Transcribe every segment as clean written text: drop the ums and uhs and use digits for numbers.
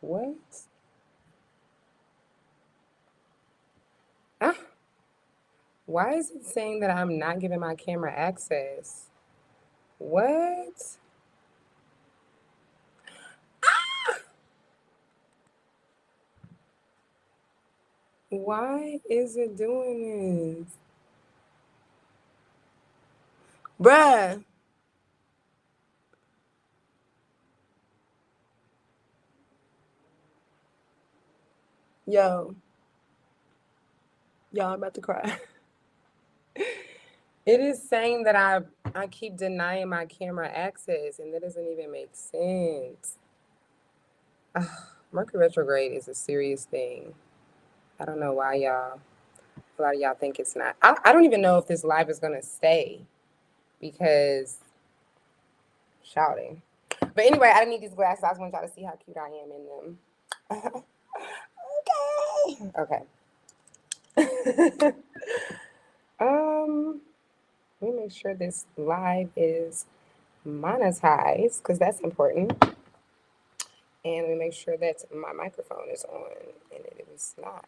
What? Ah, why is it saying that I'm not giving my camera access? What? Why is it doing this? Bruh. Yo, y'all, I'm about to cry. It is saying that I keep denying my camera access, and that doesn't even make sense. Ugh, Mercury retrograde is a serious thing. I don't know why a lot of y'all think it's not. I don't even know if this live is gonna stay because shouting. But anyway, I didn't need these glasses. I just want y'all to see how cute I am in them. Okay. Okay. um, let me make sure this live is monetized because that's important. And let me make sure that my microphone is on and it was not.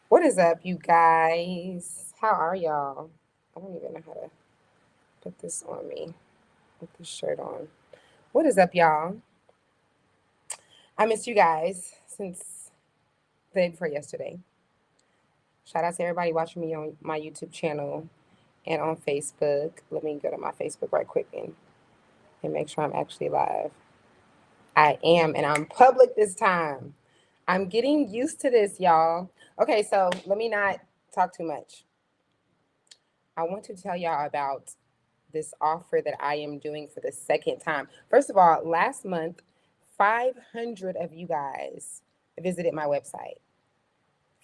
What is up, you guys? How are y'all? I don't even know how to put this on me. Put this shirt on. What is up, y'all? I missed you guys since the day before yesterday. Shout out to everybody watching me on my YouTube channel and on Facebook. Let me go to my Facebook right quick and make sure I'm actually live. I am, and I'm public this time. I'm getting used to this, y'all. Okay, so let me not talk too much. I want to tell y'all about this offer that I am doing for the second time. First of all, last month, 500 of you guys visited my website.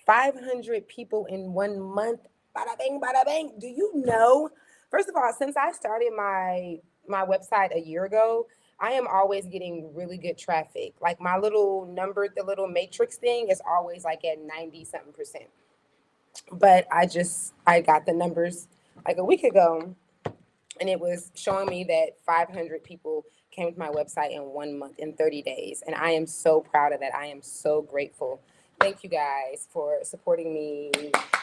500 people in 1 month. Bada bing, bada bang. Do you know? First of all, since I started my website a year ago, I am always getting really good traffic. Like my little number, the little matrix thing is always like at 90 something percent. But I got the numbers like a week ago and it was showing me that 500 people came to my website in 1 month, in 30 days. And I am so proud of that. I am so grateful. Thank you guys for supporting me.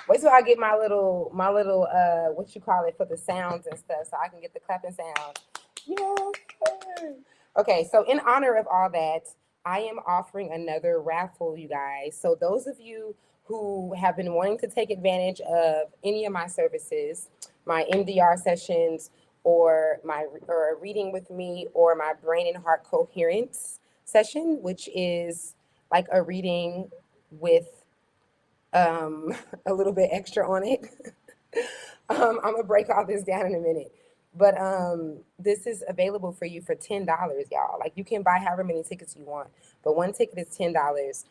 Wait till I get my little what you call it for the sounds and stuff so I can get the clapping sounds. Yeah. Okay, so in honor of all that, I am offering another raffle, you guys. So those of you who have been wanting to take advantage of any of my services, my MDR sessions, or a reading with me, or my brain and heart coherence session, which is like a reading with a little bit extra on it. I'm gonna break all this down in a minute. But this is available for you for $10, y'all. Like you can buy however many tickets you want, but one ticket is $10.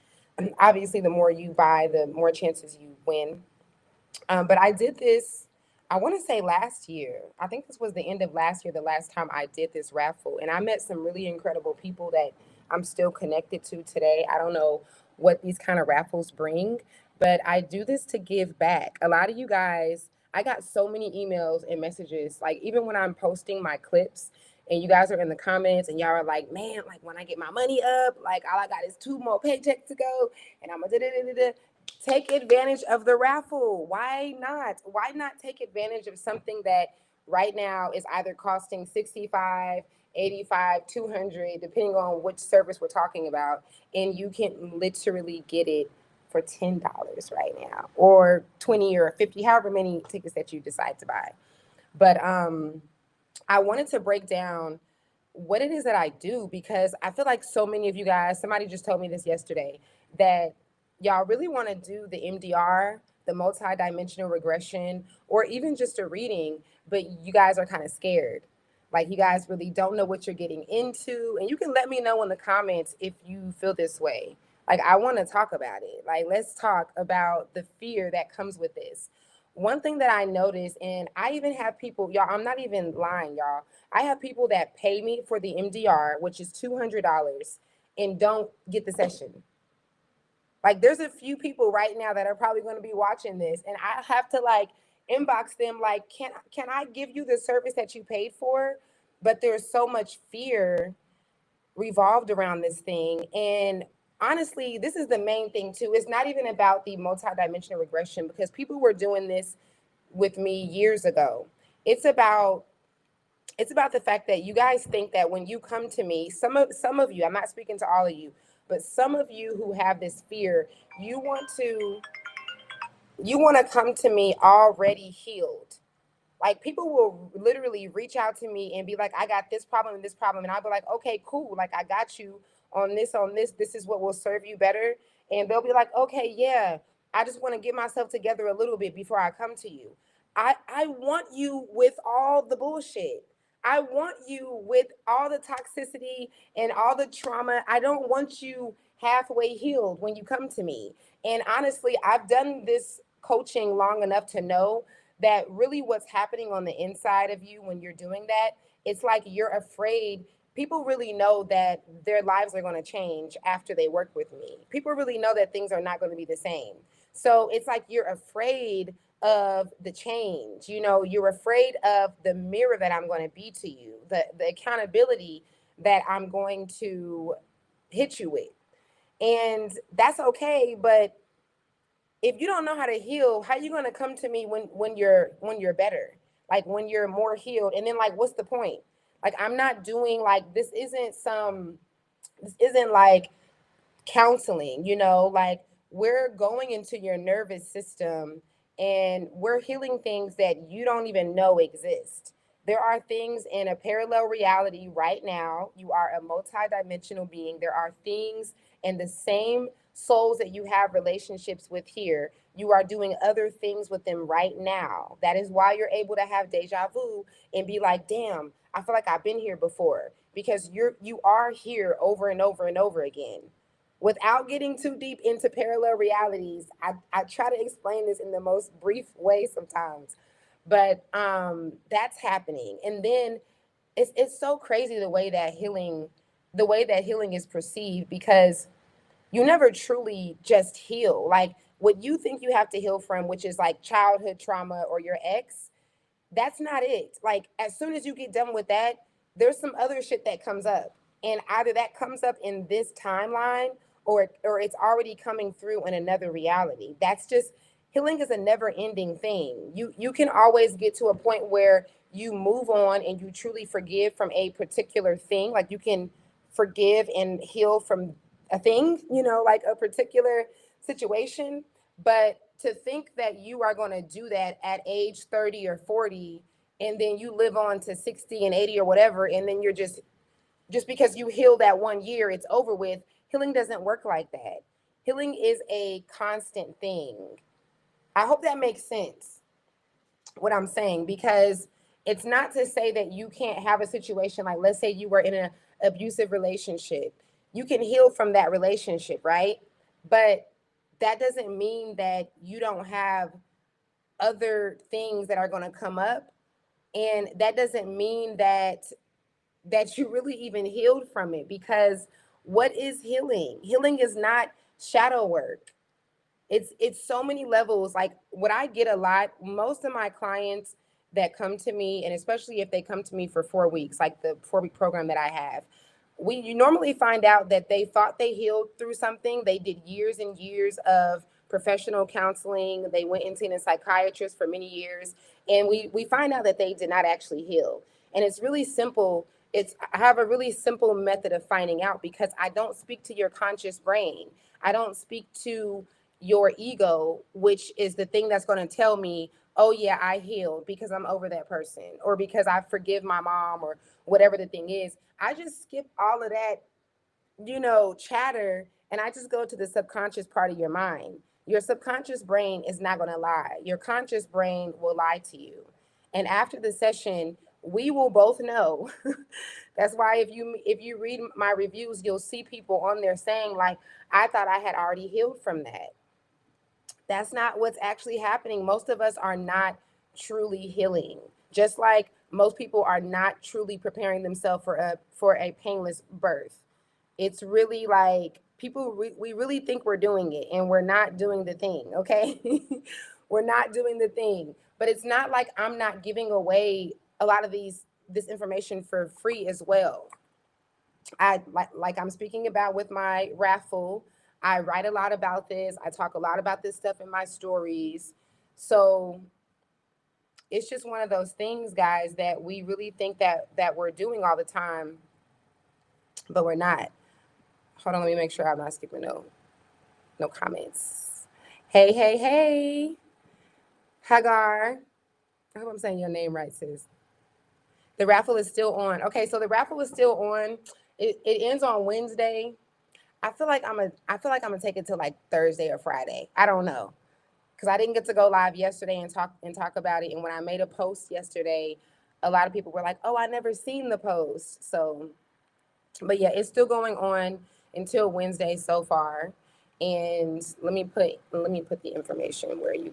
Obviously, the more you buy, the more chances you win. But I did this, I want to say last year. I think this was the end of last year, the last time I did this raffle. And I met some really incredible people that I'm still connected to today. I don't know what these kind of raffles bring, but I do this to give back. A lot of you guys, I got so many emails and messages, like even when I'm posting my clips. And you guys are in the comments, and y'all are like, "Man, like when I get my money up, like all I got is two more paychecks to go, and I'm a da da da da." Take advantage of the raffle. Why not? Why not take advantage of something that right now is either costing 65, 85, 200, depending on which service we're talking about, and you can literally get it for $10 right now, or 20 or 50, however many tickets that you decide to buy. But I wanted to break down what it is that I do because I feel like so many of you guys, somebody just told me this yesterday, that y'all really want to do the MDR, the multi-dimensional regression, or even just a reading, but you guys are kind of scared. Like you guys really don't know what you're getting into. And you can let me know in the comments if you feel this way. Like I want to talk about it. Like let's talk about the fear that comes with this. One thing that I noticed, and I even have people, y'all, I'm not even lying, y'all. I have people that pay me for the MDR, which is $200, and don't get the session. Like there's a few people right now that are probably going to be watching this, and I have to like inbox them like, can I give you the service that you paid for? But there's so much fear revolved around this thing. And honestly, this is the main thing too. It's not even about the multidimensional regression, because people were doing this with me years ago. It's about it's about the fact that you guys think that when you come to me, some of you, I'm not speaking to all of you, but some of you who have this fear, you want to come to me already healed. Like, people will literally reach out to me and be like, I got this problem and this problem. And I'll be like, okay, cool. Like, I got you on this, on this. This is what will serve you better. And they'll be like, okay, yeah, I just want to get myself together a little bit before I come to you. I want you with all the bullshit. I want you with all the toxicity and all the trauma. I don't want you halfway healed when you come to me. And honestly, I've done this coaching long enough to know that really what's happening on the inside of you when you're doing that, it's like you're afraid. People really know that their lives are going to change after they work with me. People really know that things are not going to be the same. So it's like you're afraid of the change. You know, you're afraid of the mirror that I'm going to be to you, the accountability that I'm going to hit you with. And that's okay, but if you don't know how to heal, how you going to come to me when you're better, like when you're more healed? And then, like, what's the point? Like, I'm not doing, like, this isn't like counseling, like, we're going into your nervous system and we're healing things that you don't even know exist. There are things in a parallel reality right now. You are a multidimensional being. There are things in the same souls that you have relationships with here. You are doing other things with them right now. That is why you're able to have deja vu and be like, damn, I feel like I've been here before, because you are here over and over and over again. Without getting too deep into parallel realities, I try to explain this in the most brief way sometimes, but that's happening. And then it's so crazy the way that healing is perceived, because you never truly just heal. Like, what you think you have to heal from, which is like childhood trauma or your ex, that's not it. Like, as soon as you get done with that, there's some other shit that comes up. And either that comes up in this timeline, or it's already coming through in another reality. That's just, healing is a never-ending thing. You can always get to a point where you move on and you truly forgive from a particular thing. Like, you can forgive and heal from a thing, like a particular situation. But to think that you are going to do that at age 30 or 40, and then you live on to 60 and 80 or whatever, and then you're just because you heal that one year, it's over with. Healing doesn't work like that. Healing is a constant thing. I hope that makes sense, what I'm saying, because it's not to say that you can't have a situation, like, let's say you were in an abusive relationship. You can heal from that relationship, right? But that doesn't mean that you don't have other things that are going to come up, and that doesn't mean that you really even healed from it. Because what is healing? Healing is not shadow work. It's so many levels. Like, what I get a lot, most of my clients that come to me, and especially if they come to me for 4 weeks, like the 4-week program that I have, you normally find out that they thought they healed through something. They did years and years of professional counseling. They went and seen a psychiatrist for many years, and we find out that they did not actually heal. And it's really simple. I have a really simple method of finding out, because I don't speak to your conscious brain. I don't speak to your ego, which is the thing that's going to tell me, oh yeah, I healed because I'm over that person, or because I forgive my mom, or whatever the thing is. I just skip all of that, chatter, and I just go to the subconscious part of your mind. Your subconscious brain is not going to lie. Your conscious brain will lie to you. And after the session, we will both know. That's why if you read my reviews, you'll see people on there saying, like, I thought I had already healed from that. That's not what's actually happening. Most of us are not truly healing. Just like most people are not truly preparing themselves for a painless birth. It's really like people, we really think we're doing it, and we're not doing the thing, okay? We're not doing the thing. But it's not like I'm not giving away a lot of this information for free as well. I like I'm speaking about with my raffle. I write a lot about this. I talk a lot about this stuff in my stories. So it's just one of those things, guys, that we really think that we're doing all the time, but we're not. Hold on, let me make sure I'm not skipping no comments. Hey, hey, hey, Hagar. I hope I'm saying your name right, sis. The raffle is still on. Okay, so the raffle is still on. It ends on Wednesday. I feel like I'm gonna take it to like Thursday or Friday. I don't know, because I didn't get to go live yesterday and talk about it. And when I made a post yesterday, a lot of people were like, "Oh, I never seen the post." So, but yeah, it's still going on until Wednesday so far. And let me put the information where you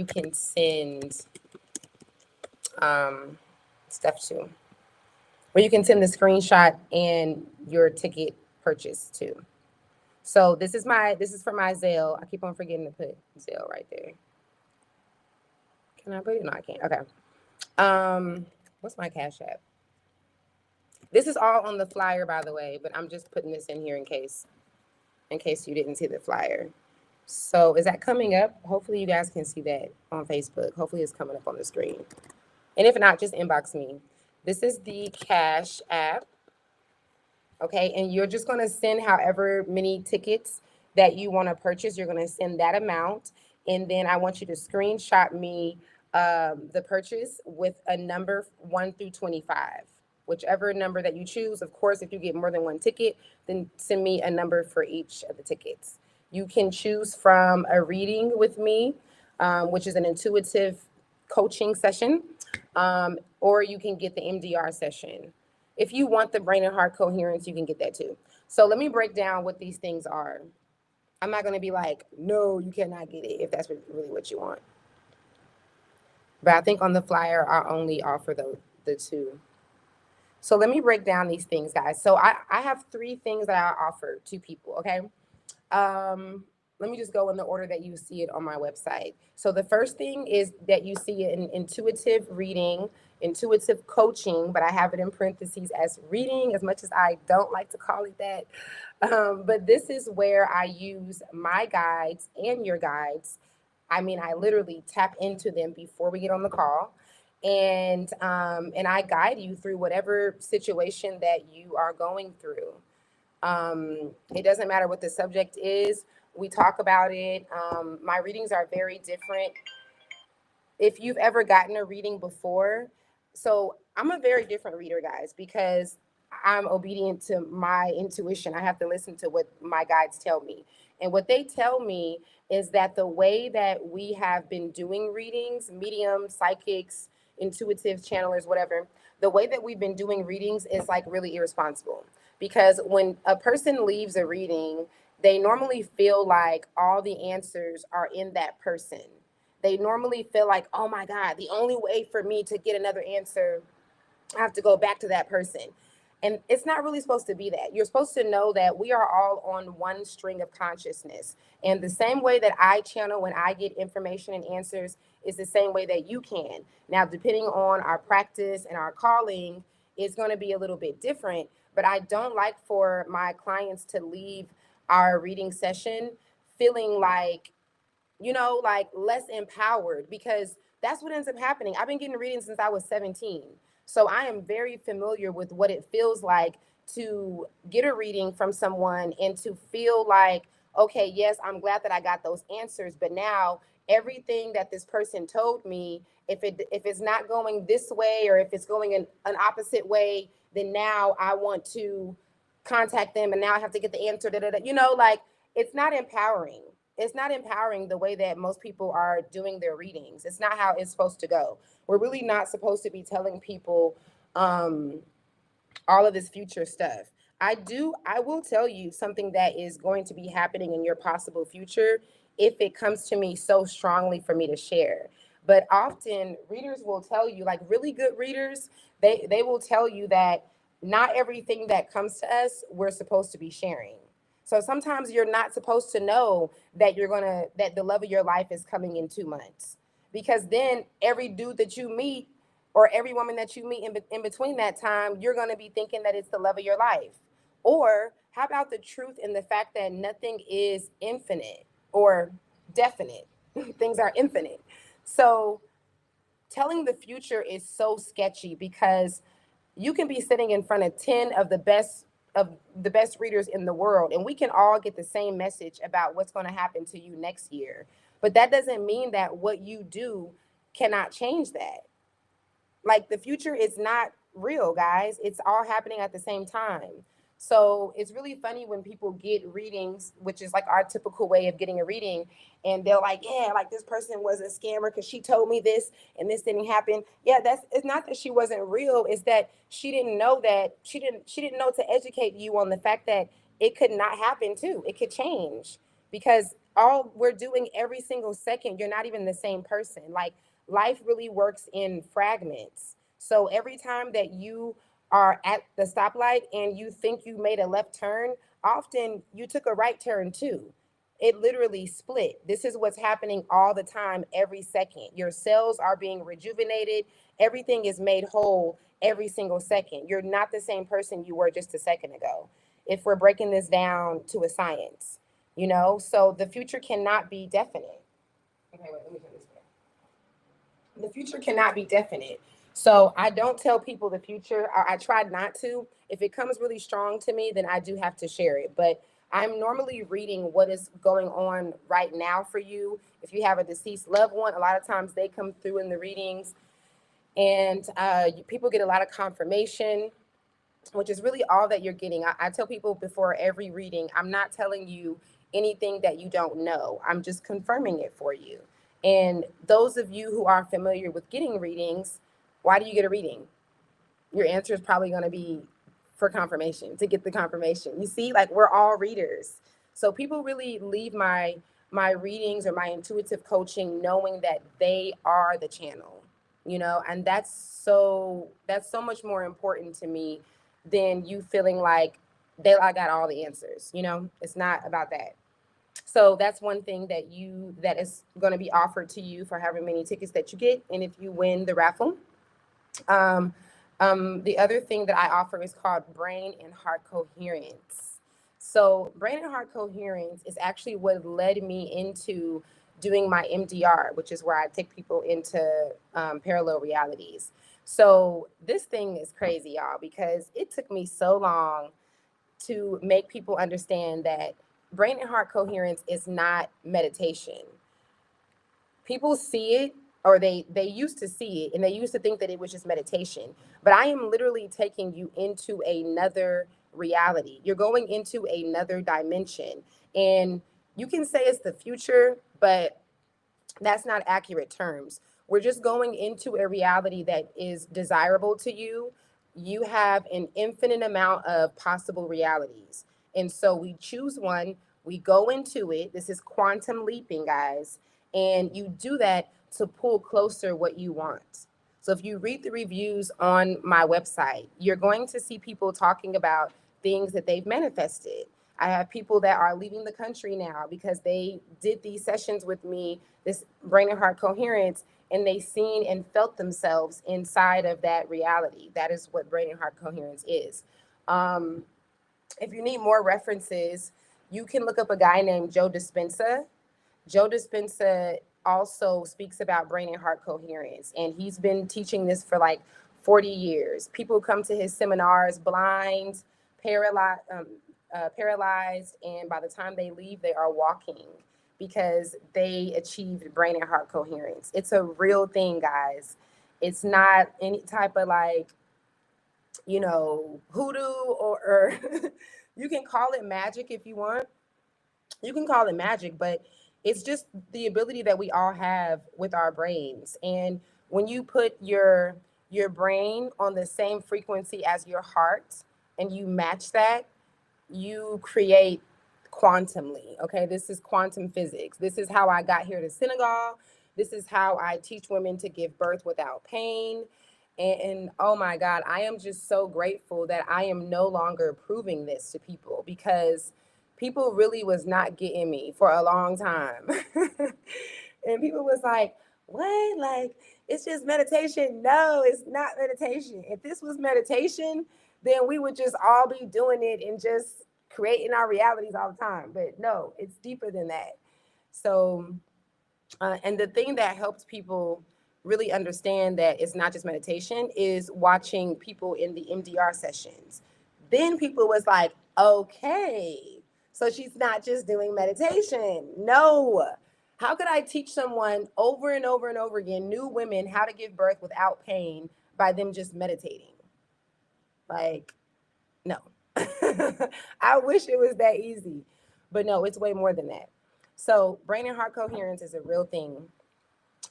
can send um, stuff to, where you can send the screenshot and your ticket purchase to. So this is for my Zelle. I keep on forgetting to put Zelle right there. Can I put it? No, I can't. Okay. What's my Cash App? This is all on the flyer, by the way, but I'm just putting this in here in case you didn't see the flyer. So is that coming up? Hopefully you guys can see that on Facebook. Hopefully it's coming up on the screen. And if not, just inbox me. This is the Cash App. Okay, and you're just going to send however many tickets that you want to purchase. You're going to send that amount, and then I want you to screenshot me the purchase with a number 1 through 25, whichever number that you choose. Of course, if you get more than one ticket, then send me a number for each of the tickets. You can choose from a reading with me, which is an intuitive coaching session, or you can get the MDR session. If you want the brain and heart coherence, you can get that too. So let me break down what these things are. I'm not going to be like, no, you cannot get it if that's really what you want. But I think on the flyer, I only offer the two. So let me break down these things, guys. So I have three things that I offer to people, okay? Let me just go in the order that you see it on my website. So the first thing is that you see an intuitive reading, intuitive coaching, but I have it in parentheses as reading, as much as I don't like to call it that. But this is where I use my guides and your guides. I mean, I literally tap into them before we get on the call, and I guide you through whatever situation that you are going through. It doesn't matter what the subject is. We talk about it. My readings are very different. If you've ever gotten a reading before, so I'm a very different reader, guys, because I'm obedient to my intuition. I have to listen to what my guides tell me. And what they tell me is that the way that we have been doing readings, mediums, psychics, intuitive channelers, whatever, the way that we've been doing readings is like really irresponsible. Because when a person leaves a reading, they normally feel like all the answers are in that person. They normally feel like, oh my God, the only way for me to get another answer, I have to go back to that person. And it's not really supposed to be that. You're supposed to know that we are all on one string of consciousness. And the same way that I channel when I get information and answers is the same way that you can. Now, depending on our practice and our calling, it's going to be a little bit different. But I don't like for my clients to leave our reading session feeling like, like less empowered, because that's what ends up happening. I've been getting readings since I was 17. So I am very familiar with what it feels like to get a reading from someone and to feel like, okay, yes, I'm glad that I got those answers, but now everything that this person told me, if it's not going this way, or if it's going in an opposite way, then now I want to contact them and now I have to get the answer. Like it's not empowering. It's not empowering the way that most people are doing their readings. It's not how it's supposed to go. We're really not supposed to be telling people um, all of this future stuff. I will tell you something that is going to be happening in your possible future if it comes to me so strongly for me to share. But often readers will tell you, like really good readers, they will tell you that not everything that comes to us we're supposed to be sharing. So sometimes you're not supposed to know that the love of your life is coming in 2 months. Because then every dude that you meet Or every woman that you meet in between that time, you're going to be thinking that it's the love of your life. Or how about the truth in the fact that nothing is infinite or definite? Things are infinite. So telling the future is so sketchy because you can be sitting in front of 10 of the best readers in the world, and we can all get the same message about what's going to happen to you next year. But that doesn't mean that what you do cannot change that. Like, the future is not real, guys. It's all happening at the same time. So it's really funny when people get readings, which is like our typical way of getting a reading, and they're like, yeah, like this person was a scammer because she told me this and this didn't happen. Yeah, that's, it's not that she wasn't real, it's that she didn't know that she didn't know to educate you on the fact that it could not happen too. It could change because all we're doing every single second, you're not even the same person. Like, life really works in fragments. So every time that you are at the stoplight and you think you made a left turn, often you took a right turn too. It literally split. This is what's happening all the time, every second. Your cells are being rejuvenated, everything is made whole every single second. You're not the same person you were just a second ago. If we're breaking this down to a science, so the future cannot be definite. Okay, wait, let me turn this back. The future cannot be definite. So I don't tell people the future. I try not to. If it comes really strong to me, then I do have to share it. But I'm normally reading what is going on right now for you. If you have a deceased loved one, a lot of times they come through in the readings, and people get a lot of confirmation, which is really all that you're getting. I tell people before every reading, I'm not telling you anything that you don't know. I'm just confirming it for you. And those of you who are familiar with getting readings, why do you get a reading? Your answer is probably going to be for confirmation, to get the confirmation. You see, like, we're all readers. So people really leave my readings or my intuitive coaching knowing that they are the channel, and that's so much more important to me than you feeling like I got all the answers. It's not about that. So that's one thing that is going to be offered to you for however many tickets that you get, and if you win the raffle. um, the other thing that I offer is called brain and heart coherence. So brain and heart coherence is actually what led me into doing my MDR, which is where I take people into parallel realities. So this thing is crazy, y'all, because it took me so long to make people understand that brain and heart coherence is not meditation. People see it, or they used to see it, and they used to think that it was just meditation, but I am literally taking you into another reality. You're going into another dimension, and you can say it's the future, but that's not accurate terms. We're just going into a reality that is desirable to you. You have an infinite amount of possible realities. And so we choose one, we go into it. This is quantum leaping, guys. And you do that to pull closer what you want. So if you read the reviews on my website, you're going to see people talking about things that they've manifested. I have people that are leaving the country now because they did these sessions with me, this brain and heart coherence, and they seen and felt themselves inside of that reality. That is what brain and heart coherence is. Um, if you need more references, you can look up a guy named Joe Dispenza. Joe Dispenza also speaks about brain and heart coherence, and he's been teaching this for like 40 years. People come to his seminars blind, paralyzed, and by the time they leave, they are walking because they achieved brain and heart coherence. It's a real thing, guys. It's not any type of like, hoodoo or you can call it magic if you want. You can call it magic, but it's just the ability that we all have with our brains. And when you put your brain on the same frequency as your heart and you match that, you create quantumly. Okay, this is quantum physics. This is how I got here to Senegal. This is how I teach women to give birth without pain. And oh my God, I am just so grateful that I am no longer proving this to people, because people really was not getting me for a long time. And people was like, what? Like, it's just meditation. No, it's not meditation. If this was meditation, then we would just all be doing it and just creating our realities all the time. But no, it's deeper than that. So, and the thing that helps people really understand that it's not just meditation is watching people in the MDR sessions. Then people was like, okay, so she's not just doing meditation. No. How could I teach someone over and over and over again, new women, how to give birth without pain by them just meditating? Like, no. I wish it was that easy, but no, it's way more than that. So, brain and heart coherence is a real thing,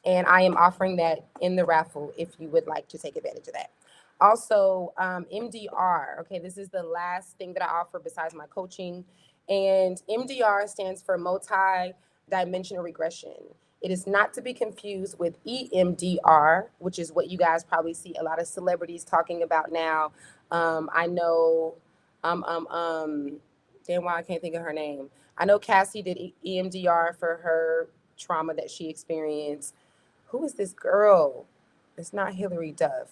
and I am offering that in the raffle if you would like to take advantage of that. Also, MDR. Okay, this is the last thing that I offer besides my coaching. And MDR stands for multi dimensional regression. It is not to be confused with EMDR, which is what you guys probably see a lot of celebrities talking about now. I know, um, um, um, damn, why I can't think of her name. I know Cassie did EMDR for her trauma that she experienced. Who is this girl? It's not Hillary Duff.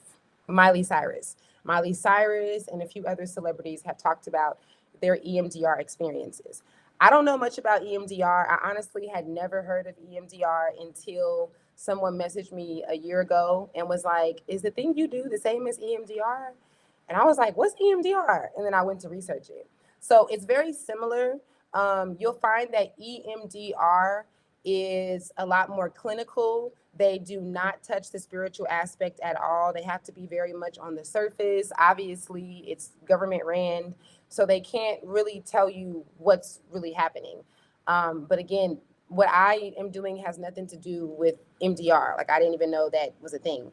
Miley Cyrus. Miley Cyrus and a few other celebrities have talked about their EMDR experiences. I don't know much about EMDR. I honestly had never heard of EMDR until someone messaged me a year ago and was like, "Is the thing you do the same as EMDR?" And I was like, "What's EMDR?" And then I went to research it. So it's very similar. You'll find that EMDR is a lot more clinical. They do not touch the spiritual aspect at all. They have to be very much on the surface. Obviously, it's government ran, so they can't really tell you what's really happening. But again, what I am doing has nothing to do with MDR. Like, I didn't even know that was a thing.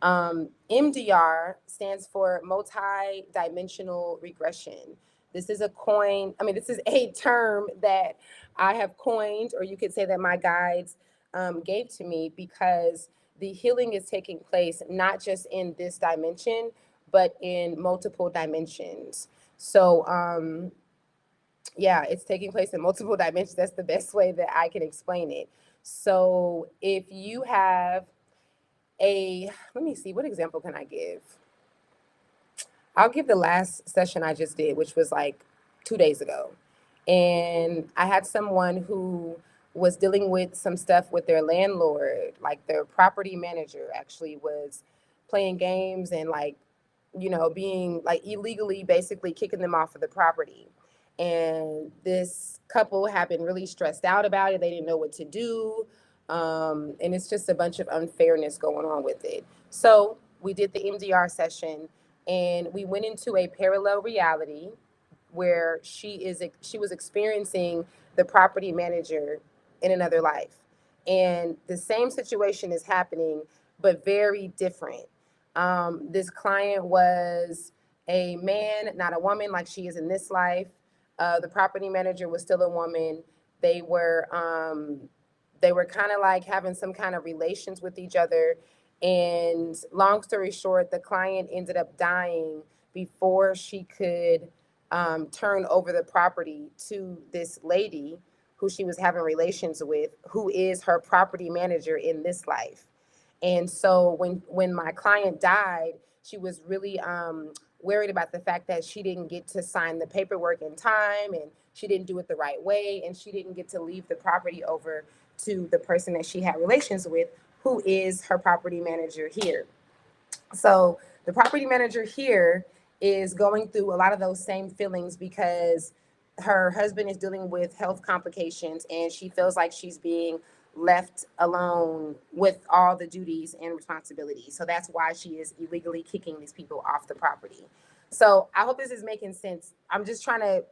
MDR stands for multi-dimensional regression. This is a coin, I mean, this is a term that I have coined, or you could say that my guides gave to me, because the healing is taking place not just in this dimension, but in multiple dimensions. So, yeah, it's taking place in multiple dimensions. That's the best way that I can explain it. So, if you have let me see, what example can I give? I'll give the last session I just did, which was like 2 days ago. And I had someone who was dealing with some stuff with their landlord, like their property manager actually was playing games and, like, being like illegally basically kicking them off of the property. And this couple had been really stressed out about it. They didn't know what to do. And it's just a bunch of unfairness going on with it. So we did the MDR session, and we went into a parallel reality where she was experiencing the property manager in another life, and the same situation is happening but very different. This client was a man, not a woman, like she is in this life. The property manager was still a woman. They were um, they were kind of like having some kind of relations with each other. And long story short, the client ended up dying before she could turn over the property to this lady who she was having relations with, who is her property manager in this life. And so when my client died, she was really worried about the fact that she didn't get to sign the paperwork in time, and she didn't do it the right way, and she didn't get to leave the property over to the person that she had relations with, who is her property manager here. So the property manager here is going through a lot of those same feelings because her husband is dealing with health complications, and she feels like she's being left alone with all the duties and responsibilities. So that's why she is illegally kicking these people off the property. So I hope this is making sense. I'm just trying to,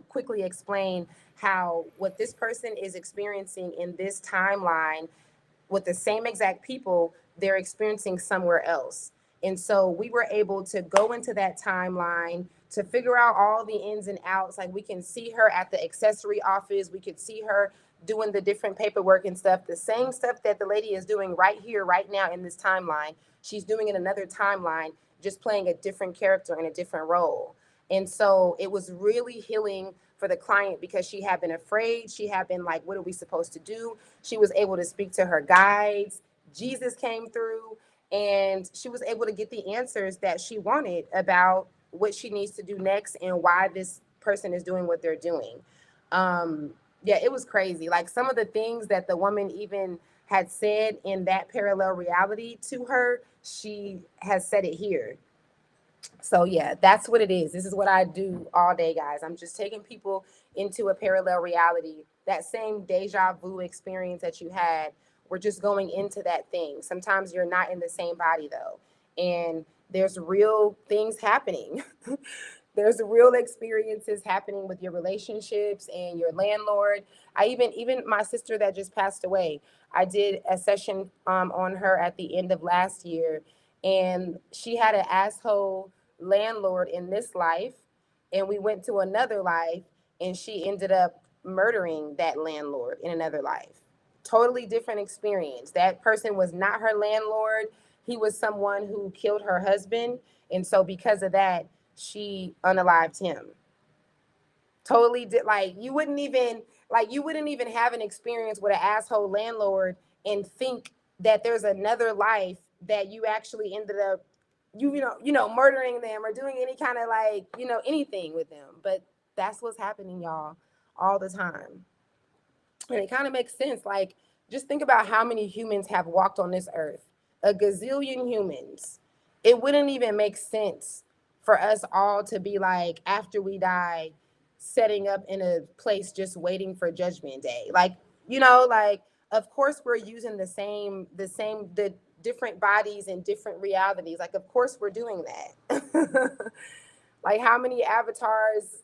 quickly explain how what this person is experiencing in this timeline with the same exact people they're experiencing somewhere else. And so we were able to go into that timeline to figure out all the ins and outs. Like, we can see her at the accessory office, we could see her doing the different paperwork and stuff. The same stuff that the lady is doing right here, right now in this timeline, she's doing in another timeline, just playing a different character in a different role. And so it was really healing for the client because she had been afraid. She had been like, what are we supposed to do? She was able to speak to her guides, Jesus came through, and she was able to get the answers that she wanted about what she needs to do next and why this person is doing what they're doing. Um, yeah, it was crazy. Like some of the things that the woman even had said in that parallel reality to her, she has said it here. So yeah, that's what it is. This is what I do all day, guys. I'm just taking people into a parallel reality. That same deja vu experience that you had, we're just going into that thing. Sometimes you're not in the same body though. And there's real things happening. There's real experiences happening with your relationships and your landlord. I even my sister that just passed away, I did a session on her at the end of last year, and she had an asshole landlord in this life, and we went to another life, and she ended up murdering that landlord in another life. Totally different experience. That person was not her landlord. He was someone who killed her husband, and so because of that, she unalived him. Totally did. Like you wouldn't even have an experience with an asshole landlord and think that there's another life that you actually ended up murdering them or doing any kind of like anything with them. But that's what's happening, y'all, all the time. And it kind of makes sense. Like, just think about how many humans have walked on this earth, a gazillion humans. It wouldn't even make sense for us all to be like, after we die, setting up in a place just waiting for judgment day. Like, of course we're using the different bodies and different realities. Like, of course we're doing that. Like, how many avatars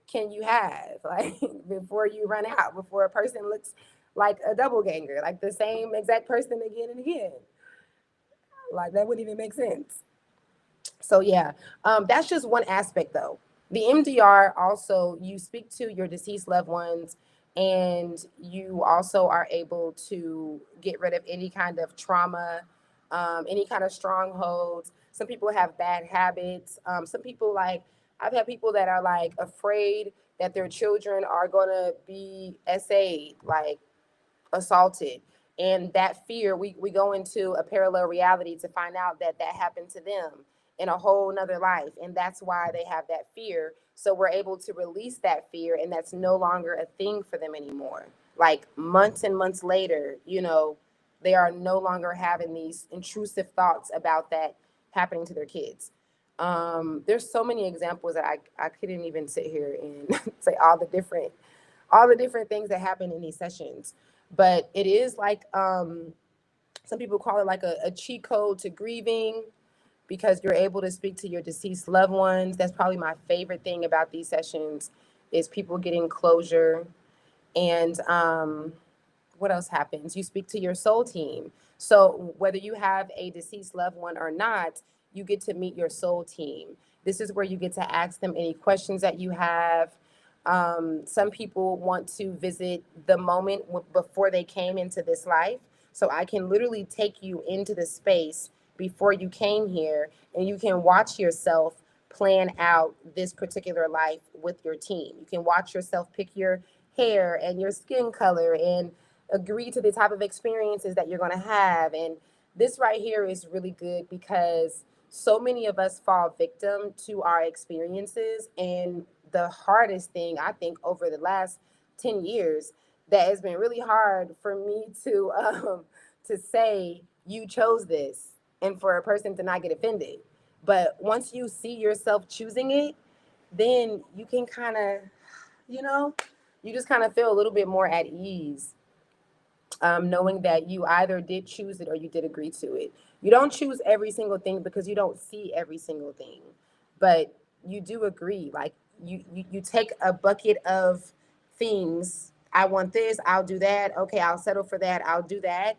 can you have like before you run out, before a person looks like a double ganger, like the same exact person again and again? Like, that wouldn't even make sense. So yeah, that's just one aspect though. The MDR also, you speak to your deceased loved ones, and you also are able to get rid of any kind of trauma, any kind of strongholds. Some people have bad habits. Some people, like, I've had people that are like afraid that their children are gonna be SA'd, like assaulted, and that fear, we go into a parallel reality to find out that that happened to them in a whole nother life, and that's why they have that fear. So we're able to release that fear, and that's no longer a thing for them anymore. Like months and months later, they are no longer having these intrusive thoughts about that happening to their kids. There's so many examples that I couldn't even sit here and say all the different things that happen in these sessions. But it is like, some people call it like a cheat code to grieving, because you're able to speak to your deceased loved ones. That's probably my favorite thing about these sessions, is people getting closure. And what else happens? You speak to your soul team. So whether you have a deceased loved one or not, you get to meet your soul team. This is where you get to ask them any questions that you have. Some people want to visit the moment before they came into this life. So I can literally take you into the space before you came here, and you can watch yourself plan out this particular life with your team. You can watch yourself pick your hair and your skin color and agree to the type of experiences that you're going to have. And this right here is really good, because so many of us fall victim to our experiences. And the hardest thing, I think, over the last 10 years, that has been really hard for me to say, you chose this, and for a person to not get offended. But once you see yourself choosing it, then you can kind of, you know, you just kind of feel a little bit more at ease, knowing that you either did choose it or you did agree to it. You don't choose every single thing because you don't see every single thing, but you do agree. Like, you take a bucket of things. I want this, I'll do that. Okay, I'll settle for that, I'll do that.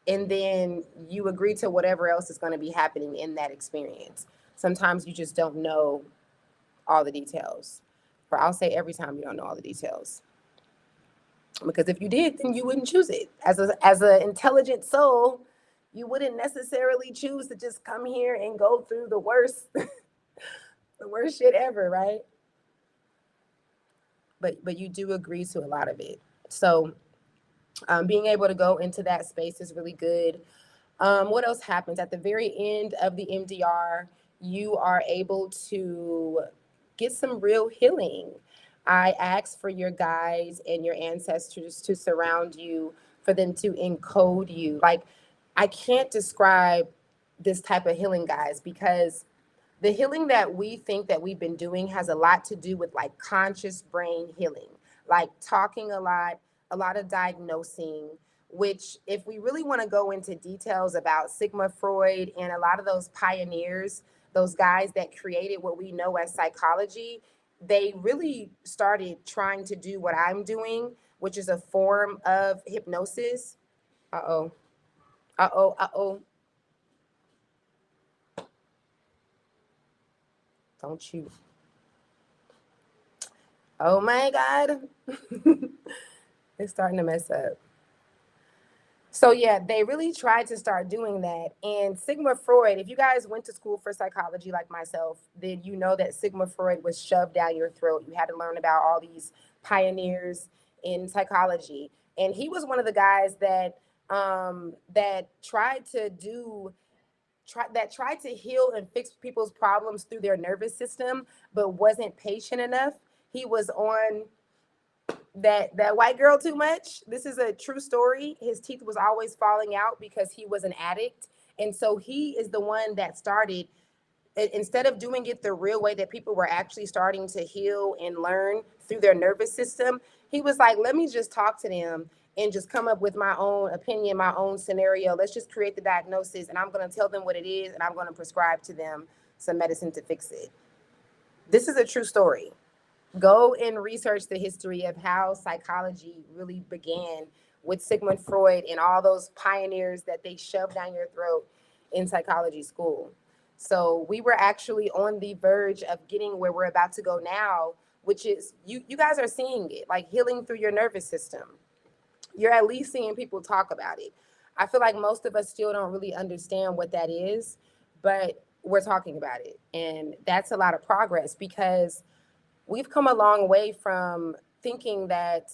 And then you agree to whatever else is going to be happening in that experience. Sometimes you just don't know all the details. Or I'll say every time you don't know all the details. Because if you did, then you wouldn't choose it. As an intelligent soul, you wouldn't necessarily choose to just come here and go through the worst the worst shit ever, right? But you do agree to a lot of it. So being able to go into that space is really good. What else happens at the very end of the MDR? You are able to get some real healing. I ask for your guides and your ancestors to surround you, for them to encode you. Like, I can't describe this type of healing, guys, because the healing that we think that we've been doing has a lot to do with like conscious brain healing, like talking a lot of diagnosing, which, if we really want to go into details about Sigmund Freud and a lot of those pioneers, those guys that created what we know as psychology, they really started trying to do what I'm doing, which is a form of hypnosis. Uh oh. Uh oh. Uh oh. Don't you. Oh my God. It's starting to mess up. So yeah, they really tried to start doing that. And Sigmund Freud, if you guys went to school for psychology like myself, then you know that Sigmund Freud was shoved down your throat. You had to learn about all these pioneers in psychology. And he was one of the guys that tried to tried to heal and fix people's problems through their nervous system, but wasn't patient enough. He was on that white girl too much. This is a true story. His teeth was always falling out because he was an addict. And so he is the one that started, instead of doing it the real way that people were actually starting to heal and learn through their nervous system, he was like, let me just talk to them and just come up with my own opinion, my own scenario. Let's just create the diagnosis, and I'm going to tell them what it is, and I'm going to prescribe to them some medicine to fix it. This is a true story. Go and research the history of how psychology really began with Sigmund Freud and all those pioneers that they shoved down your throat in psychology school. So we were actually on the verge of getting where we're about to go now, which is, you guys are seeing it, like healing through your nervous system. You're at least seeing people talk about it. I feel like most of us still don't really understand what that is, but we're talking about it. And that's a lot of progress, because we've come a long way from thinking that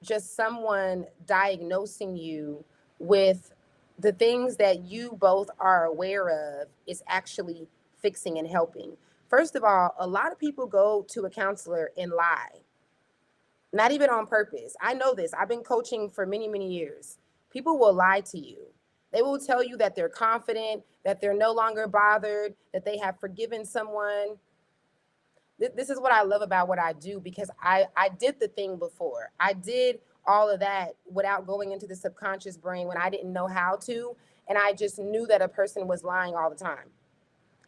just someone diagnosing you with the things that you both are aware of is actually fixing and helping. First of all, a lot of people go to a counselor and lie, not even on purpose. I know this. I've been coaching for many, many years. People will lie to you. They will tell you that they're confident, that they're no longer bothered, that they have forgiven someone. This is what I love about what I do, because I did the thing before. I did all of that without going into the subconscious brain when I didn't know how to. And I just knew that a person was lying all the time.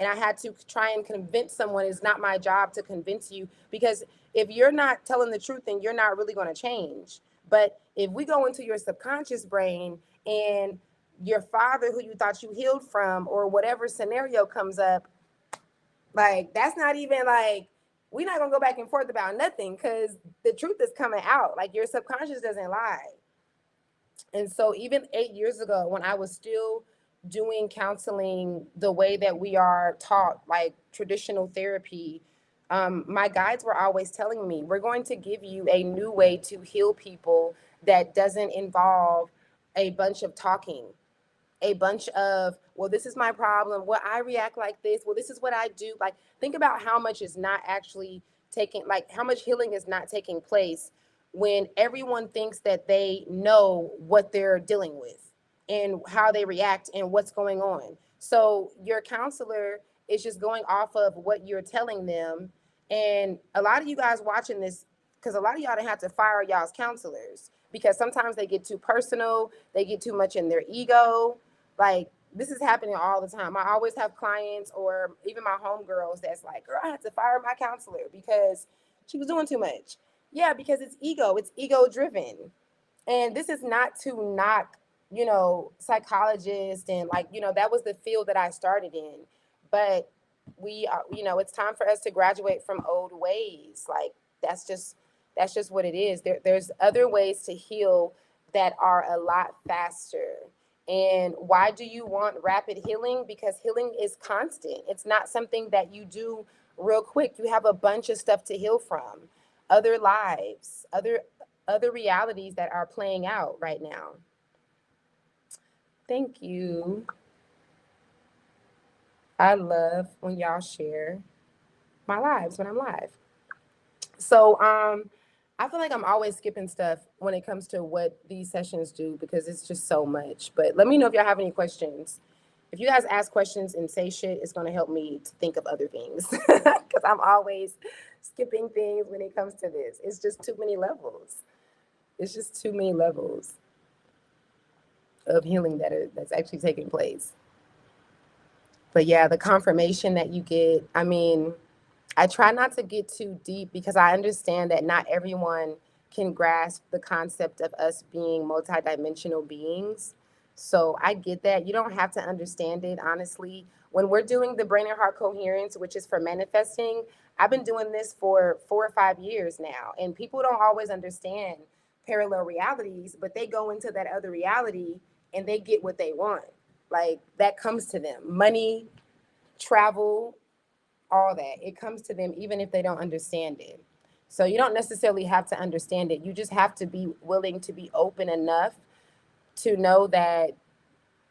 And I had to try and convince someone. It's not my job to convince you, because if you're not telling the truth, then you're not really going to change. But if we go into your subconscious brain, and your father who you thought you healed from, or whatever scenario comes up, like, that's not even like, we're not gonna go back and forth about nothing, because the truth is coming out. Like, your subconscious doesn't lie. And so even 8 years ago, when I was still doing counseling the way that we are taught, like traditional therapy, my guides were always telling me, we're going to give you a new way to heal people that doesn't involve a bunch of talking, a bunch of, well, this is my problem, well, I react like this, well, this is what I do. Like, think about how much is not actually taking, like, how much healing is not taking place when everyone thinks that they know what they're dealing with and how they react and what's going on. So your counselor is just going off of what you're telling them. And a lot of you guys watching this, because a lot of y'all didn't have to fire y'all's counselors, because sometimes they get too personal, they get too much in their ego. Like, this is happening all the time. I always have clients, or even my homegirls, that's like, girl, I had to fire my counselor because she was doing too much. Yeah, because it's ego driven. And this is not to knock, psychologists, and, like, that was the field that I started in. But we are, it's time for us to graduate from old ways. Like, that's just what it is. There's other ways to heal that are a lot faster. And why do you want rapid healing? Because healing is constant. It's not something that you do real quick. You have a bunch of stuff to heal from, other lives, other realities that are playing out right now. Thank you. I love when y'all share my lives when I'm live. So I feel like I'm always skipping stuff when it comes to what these sessions do because it's just so much. But let me know if y'all have any questions. If you guys ask questions and say shit, it's gonna help me to think of other things. Because I'm always skipping things when it comes to this. It's just too many levels. It's just too many levels of healing that's actually taking place. But yeah, the confirmation that you get, I mean, I try not to get too deep because I understand that not everyone can grasp the concept of us being multidimensional beings. So I get that. You don't have to understand it, honestly. When we're doing the brain and heart coherence, which is for manifesting, I've been doing this for 4 or 5 years now. And people don't always understand parallel realities, but they go into that other reality and they get what they want. Like that comes to them money, travel, all that. It comes to them even if they don't understand it. So you don't necessarily have to understand it. You just have to be willing to be open enough to know that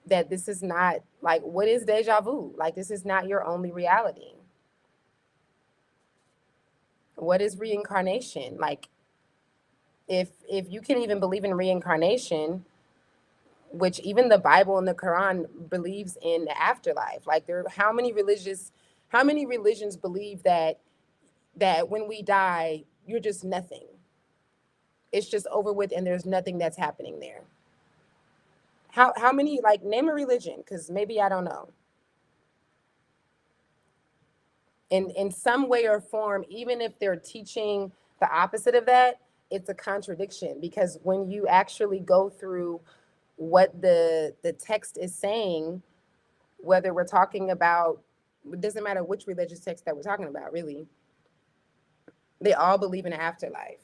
this is not like what is deja vu? Like this is not your only reality. What is reincarnation? Like if you can even believe in reincarnation, which even the Bible and the Quran believes in the afterlife. Like there how many religions believe that when we die, you're just nothing. It's just over with and there's nothing that's happening there. How many like name a religion because maybe I don't know. In some way or form, even if they're teaching the opposite of that, it's a contradiction because when you actually go through what the text is saying, whether we're talking about, it doesn't matter which religious text that we're talking about, really, they all believe in an afterlife.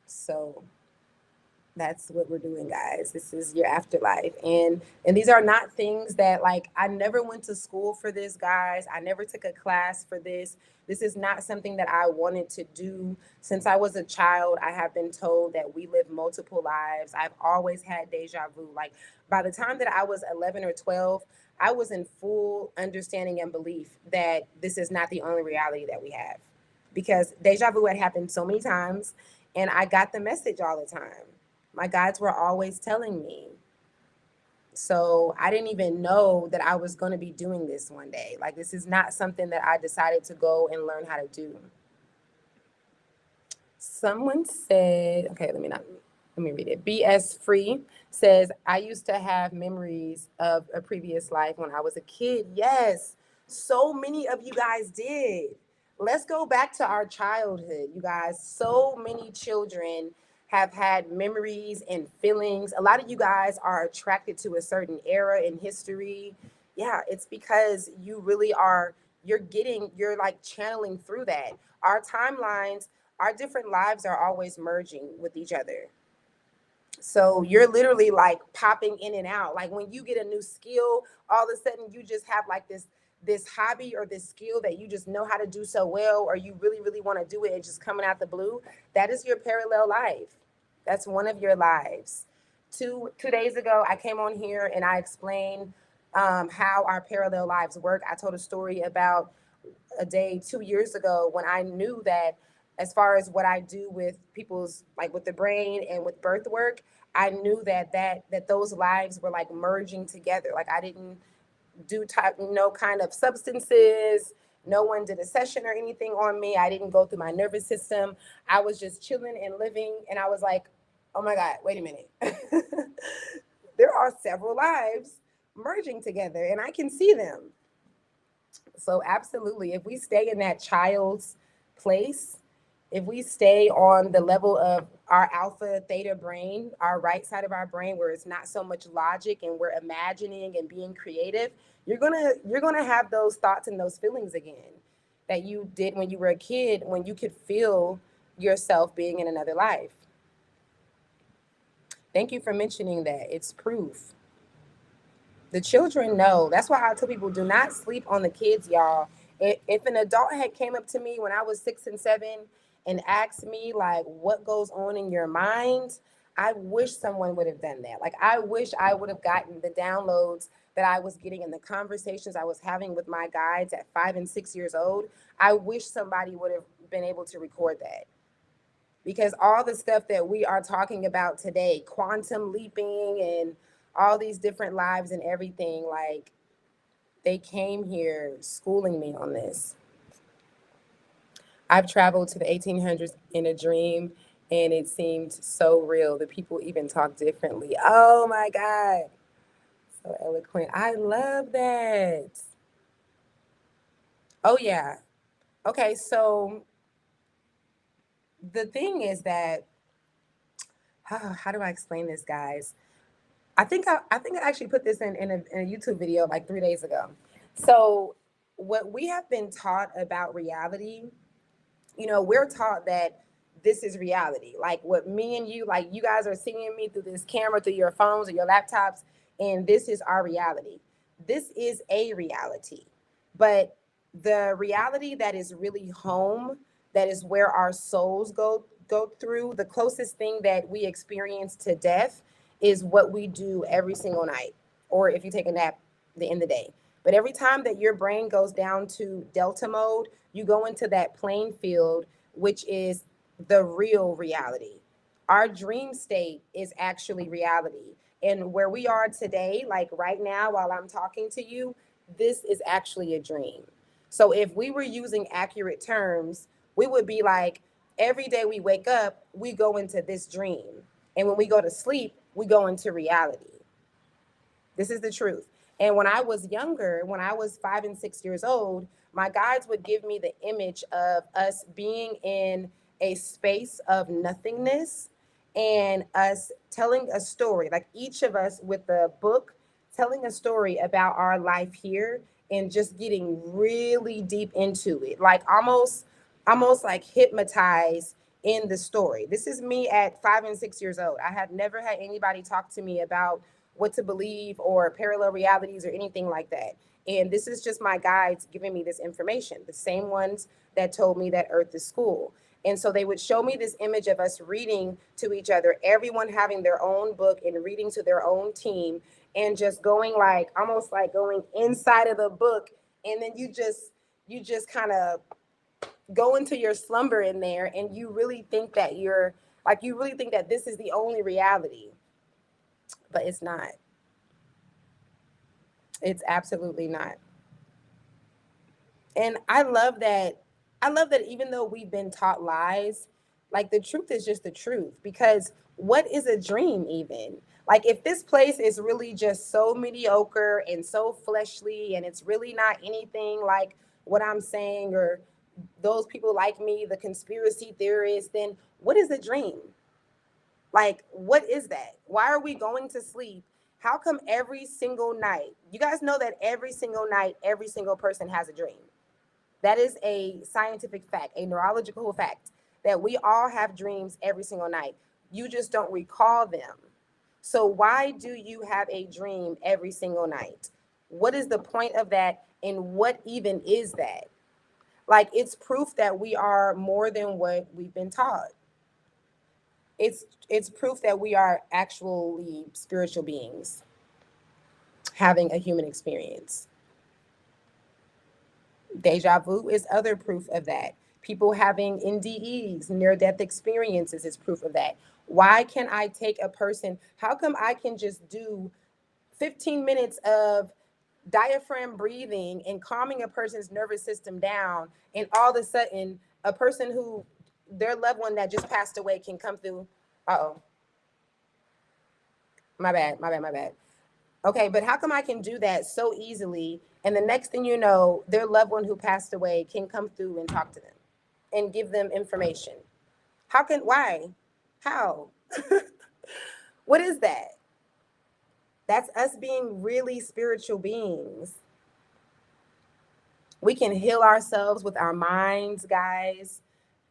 So that's what we're doing, guys. This is your afterlife. And these are not things that like I never went to school for this, guys. I never took a class for this. This is not something that I wanted to do. Since I was a child, I have been told that we live multiple lives. I've always had deja vu. Like by the time that I was 11 or 12, I was in full understanding and belief that this is not the only reality that we have. Because deja vu had happened so many times and I got the message all the time. My guides were always telling me. So I didn't even know that I was going to be doing this one day. Like, this is not something that I decided to go and learn how to do. Someone said, okay, let me read it. BS Free says, I used to have memories of a previous life when I was a kid. Yes, so many of you guys did. Let's go back to our childhood, you guys. So many children have had memories and feelings. A lot of you guys are attracted to a certain era in history. Yeah, it's because you really are, you're like channeling through that. Our timelines, our different lives are always merging with each other. So you're literally like popping in and out. Like when you get a new skill, all of a sudden you just have like this hobby or this skill that you just know how to do so well, or you really, really want to do it and just coming out the blue. That is your parallel life. That's one of your lives. Two days ago, I came on here and I explained how our parallel lives work. I told a story about a day 2 years ago when I knew that as far as what I do with people's like with the brain and with birth work, I knew that those lives were like merging together. Like I didn't do no kind of substances. No one did a session or anything on me. I didn't go through my nervous system. I was just chilling and living. And I was like, oh my God, wait a minute. There are several lives merging together and I can see them. So absolutely, if we stay in that child's place, if we stay on the level of our alpha theta brain, our right side of our brain where it's not so much logic and we're imagining and being creative, you're going to have those thoughts and those feelings again that you did when you were a kid when you could feel yourself being in another life. Thank you for mentioning that. It's proof. The children know. That's why I tell people do not sleep on the kids, y'all. If an adult had came up to me when I was 6 and 7 and asked me like what goes on in your mind, I wish someone would have done that. Like, I wish I would have gotten the downloads that I was getting in the conversations I was having with my guides at 5 and 6 years old. I wish somebody would have been able to record that, because all the stuff that we are talking about today, quantum leaping and all these different lives and everything, like, they came here schooling me on this. I've traveled to the 1800s in a dream, and it seemed so real. The people even talk differently. Oh my God. So eloquent. I love that. Oh, yeah. Okay, so the thing is that, how do I explain this, guys? I think I actually put this in a YouTube video like 3 days ago. So what we have been taught about reality, we're taught that this is reality. Like what me and you, like you guys are seeing me through this camera, through your phones or your laptops, and this is our reality. This is a reality. But the reality that is really home, that is where our souls go through, the closest thing that we experience to death is what we do every single night, or if you take a nap in the day. But every time that your brain goes down to delta mode, you go into that playing field, which is the real reality. Our dream state is actually reality. And where we are today, like right now, while I'm talking to you, this is actually a dream. So if we were using accurate terms, we would be like, every day we wake up, we go into this dream. And when we go to sleep, we go into reality. This is the truth. And when I was younger, when I was 5 and 6 years old, my guides would give me the image of us being in a space of nothingness and us telling a story, like each of us with a book telling a story about our life here and just getting really deep into it, like almost like hypnotized in the story. This is me at 5 and 6 years old. I had never had anybody talk to me about what to believe or parallel realities or anything like that. And this is just my guides giving me this information, the same ones that told me that Earth is school. And so they would show me this image of us reading to each other, everyone having their own book and reading to their own team, and just going like almost like going inside of the book. And then you just kind of go into your slumber in there, and you really think that you really think that this is the only reality, but it's not. It's absolutely not. And I love that even though we've been taught lies, like the truth is just the truth, because what is a dream even? Like if this place is really just so mediocre and so fleshly and it's really not anything like what I'm saying, or those people like me, the conspiracy theorists, then what is a dream? Like, what is that? Why are we going to sleep? How come every single night? You guys know that every single night, every single person has a dream. That is a scientific fact, a neurological fact, that we all have dreams every single night. You just don't recall them. So, why do you have a dream every single night? What is the point of that? And what even is that? Like, it's proof that we are more than what we've been taught. It's proof that we are actually spiritual beings having a human experience. Deja vu is other proof of that. People having NDEs, near death experiences, is proof of that. Why can I take a person? How come I can just do 15 minutes of diaphragm breathing and calming a person's nervous system down, and all of a sudden, a person who their loved one that just passed away can come through? Uh-oh, my bad, my bad, my bad. Okay, but how come I can do that so easily, and the next thing you know, their loved one who passed away can come through and talk to them and give them information? Why? How? What is that? That's us being really spiritual beings. We can heal ourselves with our minds, guys.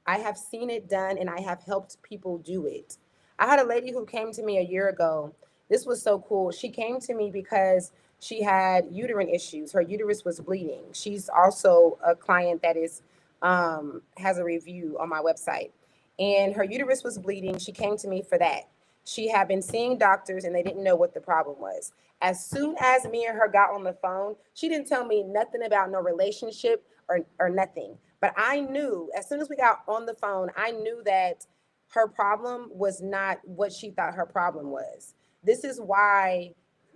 I have seen it done and I have helped people do it. I had a lady who came to me a year ago. This was so cool. She came to me because she had uterine issues. Her uterus was bleeding. She's also a client that is has a review on my website. And her uterus was bleeding. She came to me for that. She had been seeing doctors and they didn't know what the problem was. As soon as me and her got on the phone, she didn't tell me nothing about no relationship or nothing. But I knew as soon as we got on the phone, I knew that her problem was not what she thought her problem was. This is why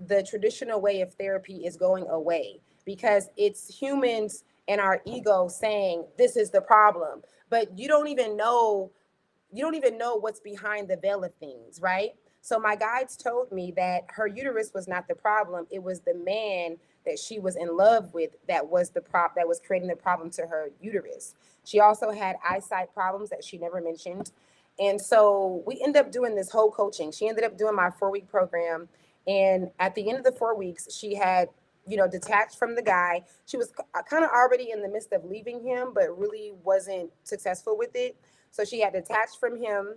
the traditional way of therapy is going away, because it's humans and our ego saying this is the problem, but you don't even know what's behind the veil of things, right? So my guides told me that her uterus was not the problem. It was the man that she was in love with that was that was creating the problem to her uterus. She also had eyesight problems that she never mentioned. And so we ended up doing this whole coaching. She ended up doing my 4 week program. And at the end of the 4 weeks, she had, detached from the guy. She was kind of already in the midst of leaving him, but really wasn't successful with it. So she had detached from him.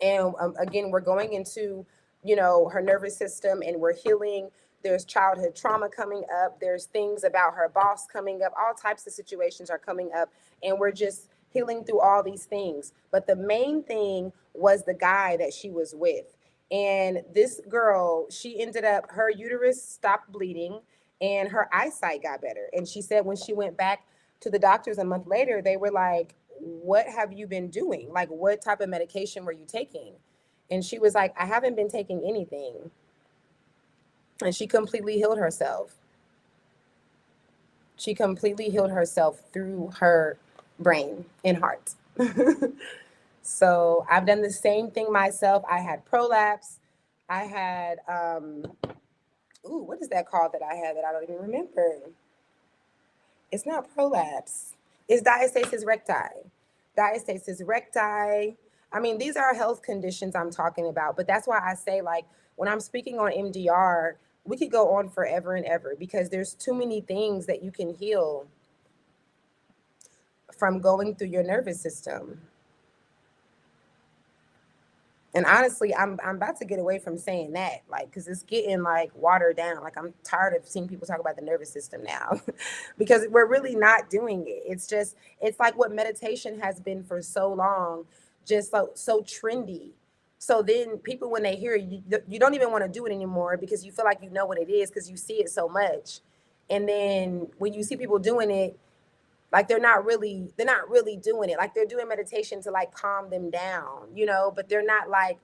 And again, we're going into, her nervous system and we're healing. There's childhood trauma coming up. There's things about her boss coming up. All types of situations are coming up. And we're just healing through all these things. But the main thing was the guy that she was with. And this girl, she ended up, her uterus stopped bleeding and her eyesight got better. And she said when she went back to the doctors a month later, they were like, what have you been doing? Like, what type of medication were you taking? And she was like, I haven't been taking anything. And she completely healed herself. She completely healed herself through her brain and heart. So I've done the same thing myself. I had prolapse. I had, what is that called that I had that I don't even remember? It's not prolapse. It's diastasis recti. Diastasis recti. I mean, these are health conditions I'm talking about, but that's why I say, like, when I'm speaking on MDR, we could go on forever and ever because there's too many things that you can heal from going through your nervous system. And honestly, I'm about to get away from saying that, like, because it's getting like watered down. Like, I'm tired of seeing people talk about the nervous system now, because we're really not doing it. It's like what meditation has been for so long, just so trendy. So then people, when they hear it, you don't even want to do it anymore because you feel like you know what it is because you see it so much. And then when you see people doing it, like they're not really doing it, like they're doing meditation to like calm them down, but they're not like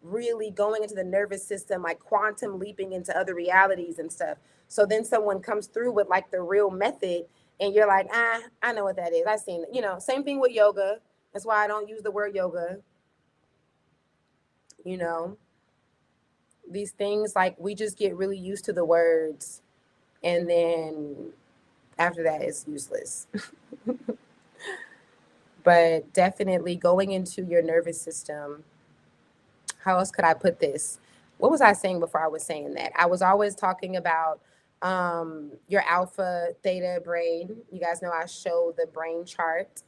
really going into the nervous system, like quantum leaping into other realities and stuff. So then someone comes through with like the real method and you're like, I know what that is, I've seen it. Same thing with yoga. That's why I don't use the word yoga. you know these things, like, we just get really used to the words, and then after that it's useless. But definitely going into your nervous system. How else could I put this? What was I saying before I was saying that? I was always talking about your alpha theta brain. You guys know I show the brain chart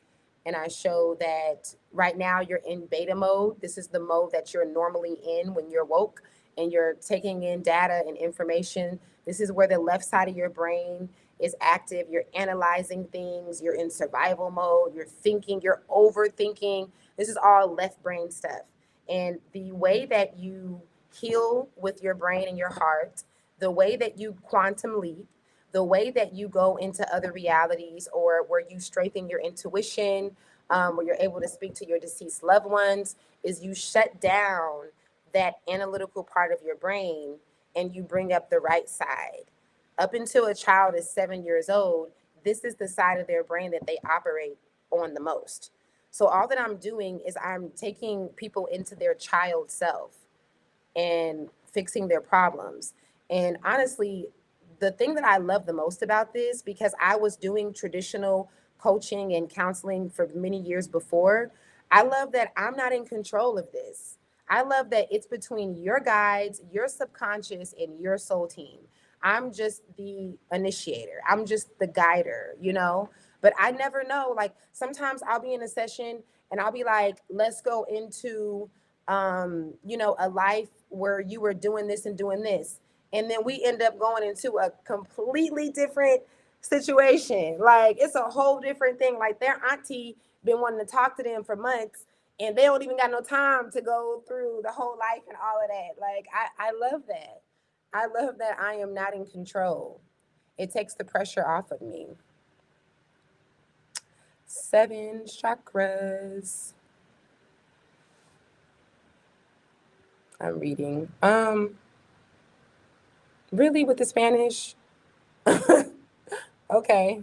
and I show that right now you're in beta mode. This is the mode that you're normally in when you're woke and you're taking in data and information. This is where the left side of your brain is active. You're analyzing things, you're in survival mode, you're thinking, you're overthinking. This is all left brain stuff. And the way that you heal with your brain and your heart, the way that you quantum leap, the way that you go into other realities, or where you strengthen your intuition, where you're able to speak to your deceased loved ones, is you shut down that analytical part of your brain and you bring up the right side. Up until a child is 7 years old, this is the side of their brain that they operate on the most. So all that I'm doing is I'm taking people into their child self and fixing their problems. And honestly, the thing that I love the most about this, because I was doing traditional coaching and counseling for many years before, I love that I'm not in control of this. I love that it's between your guides, your subconscious, and your soul team. I'm just the initiator. I'm just the guider. But I never know. Like, sometimes I'll be in a session and I'll be like, let's go into a life where you were doing this and doing this. And then we end up going into a completely different situation. Like, it's a whole different thing. Like, their auntie been wanting to talk to them for months, And they don't even got no time to go through the whole life and all of that. Like, I love that. I love that I am not in control. It takes the pressure off of me. 7 chakras. I'm reading. Really with the Spanish? Okay.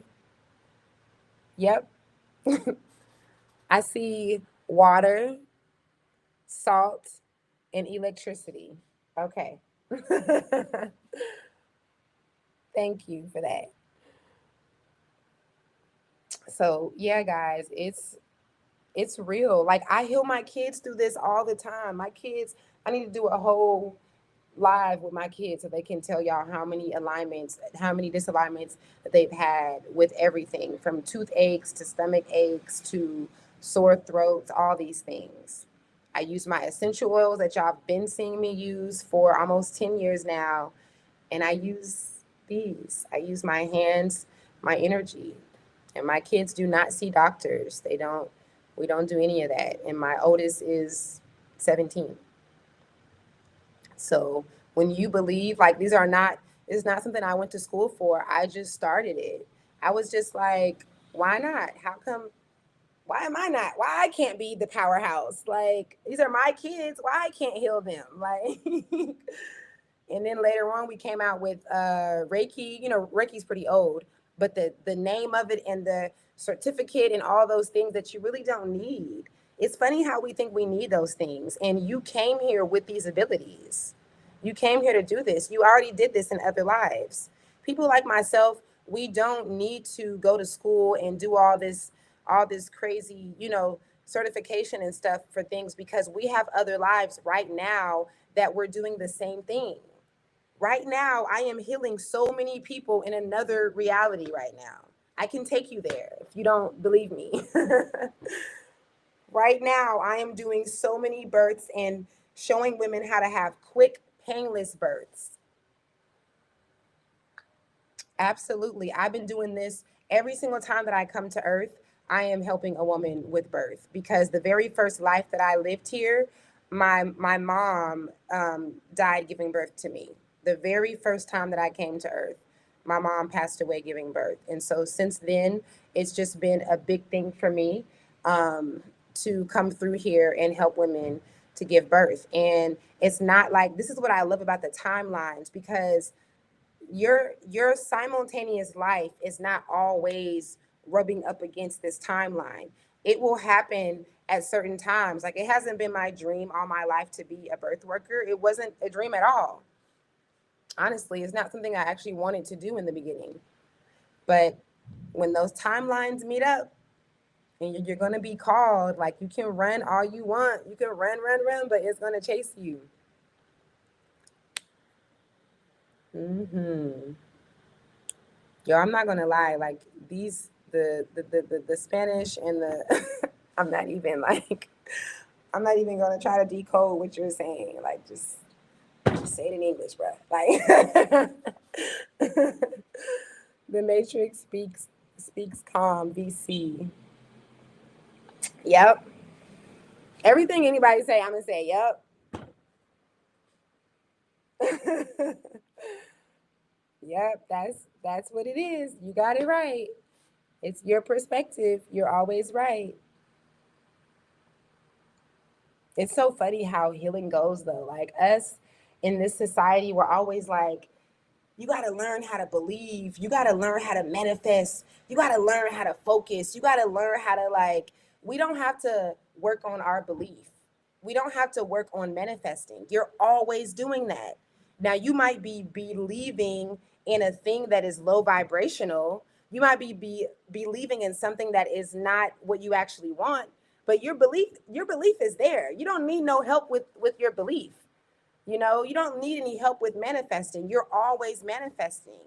Yep. I see water, salt, and electricity. Okay. Thank you for that. So, yeah, guys, it's real. Like, I heal my kids through this all the time. My kids, I need to do a whole live with my kids so they can tell y'all how many alignments, how many disalignments that they've had with everything from toothaches to stomach aches to sore throats, all these things. I use my essential oils that y'all have been seeing me use for almost 10 years now. And I use these. I use my hands, my energy. And my kids do not see doctors. We don't do any of that. And my oldest is 17. So when you believe, like, it's not something I went to school for. I just started it. I was just like, why not? How come? Why am I not? Why I can't be the powerhouse? Like, these are my kids. Why I can't heal them? Like, and then later on, we came out with Reiki. You know, Reiki's pretty old, but the name of it and the certificate and all those things that you really don't need. It's funny how we think we need those things. And you came here with these abilities. You came here to do this. You already did this in other lives. People like myself, we don't need to go to school and do all this crazy, certification and stuff for things because we have other lives right now that we're doing the same thing. Right now, I am healing so many people in another reality right now. I can take you there if you don't believe me. Right now, I am doing so many births and showing women how to have quick, painless births. Absolutely. I've been doing this every single time that I come to Earth. I am helping a woman with birth because the very first life that I lived here, my mom died giving birth to me. The very first time that I came to Earth, my mom passed away giving birth, and so since then, it's just been a big thing for me to come through here and help women to give birth. And it's not like this is what I love about the timelines because your simultaneous life is not always rubbing up against this timeline. It will happen at certain times. Like, it hasn't been my dream all my life to be a birth worker. It wasn't a dream at all. Honestly, it's not something I actually wanted to do in the beginning. But when those timelines meet up and you're going to be called, like, you can run all you want. You can run, but it's going to chase you. Mm-hmm. Yo, I'm not gonna lie, like the Spanish and the I'm not even like I'm not even gonna try to decode what you're saying. Like, just say it in English, bro. Like the Matrix speaks calm, VC. Yep. Everything anybody say, I'm gonna say, yep. Yep, that's what it is. You got it right. It's your perspective. You're always right. It's so funny how healing goes though. Like, us in this society, we're always like, you got to learn how to believe. You got to learn how to manifest. You got to learn how to focus. You got to learn how to, like, we don't have to work on our belief. We don't have to work on manifesting. You're always doing that. Now, you might be believing in a thing that is low vibrational. You might be believing in something that is not what you actually want, but your belief is there. You don't need no help with your belief. You don't need any help with manifesting. You're always manifesting.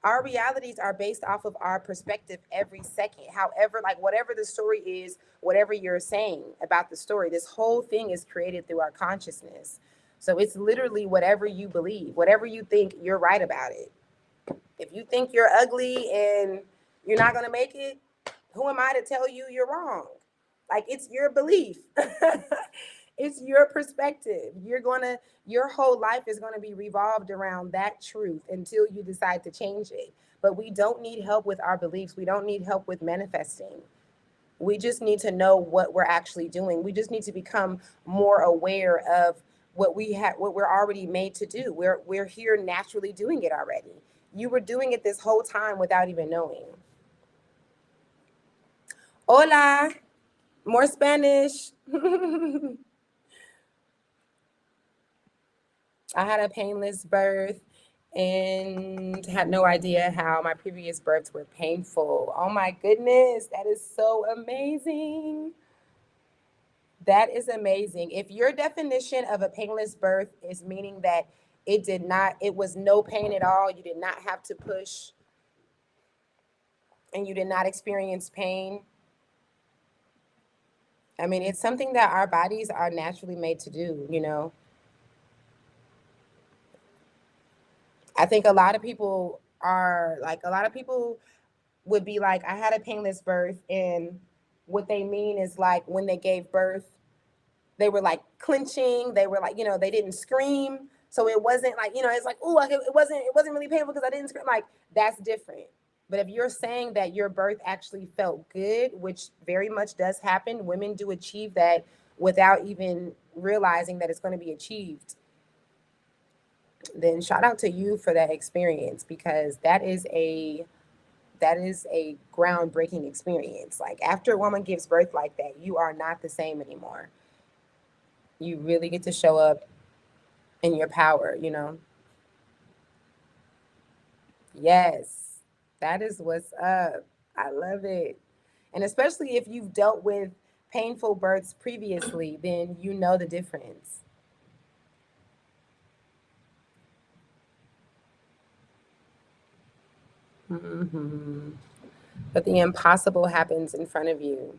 Our realities are based off of our perspective every second. However, like, whatever the story is, whatever you're saying about the story, this whole thing is created through our consciousness. So it's literally whatever you believe, whatever you think, you're right about it. If you think you're ugly and you're not going to make it, who am I to tell you you're wrong? Like, it's your belief. It's your perspective. Your whole life is gonna be revolved around that truth until you decide to change it. But we don't need help with our beliefs. We don't need help with manifesting. We just need to know what we're actually doing. We just need to become more aware of what we're already made to do. We're here naturally doing it already. You were doing it this whole time without even knowing. Hola, more Spanish. I had a painless birth and had no idea how my previous births were painful. Oh my goodness, that is so amazing. That is amazing. If your definition of a painless birth is meaning that it was no pain at all, you did not have to push and you did not experience pain. I mean, it's something that our bodies are naturally made to do, you know. I think a lot of people would be like, I had a painless birth. And what they mean is like when they gave birth, they were like clenching. They were like, they didn't scream. So it wasn't like, it's like, oh, it wasn't really painful because I didn't scream. Like, that's different. But if you're saying that your birth actually felt good, which very much does happen, women do achieve that without even realizing that it's going to be achieved, then shout out to you for that experience, because that is a groundbreaking experience. Like, after a woman gives birth like that, you are not the same anymore. You really get to show up in your power. Yes, that is what's up. I love it. And especially if you've dealt with painful births previously, then you know the difference. Hmm. But the impossible happens in front of you.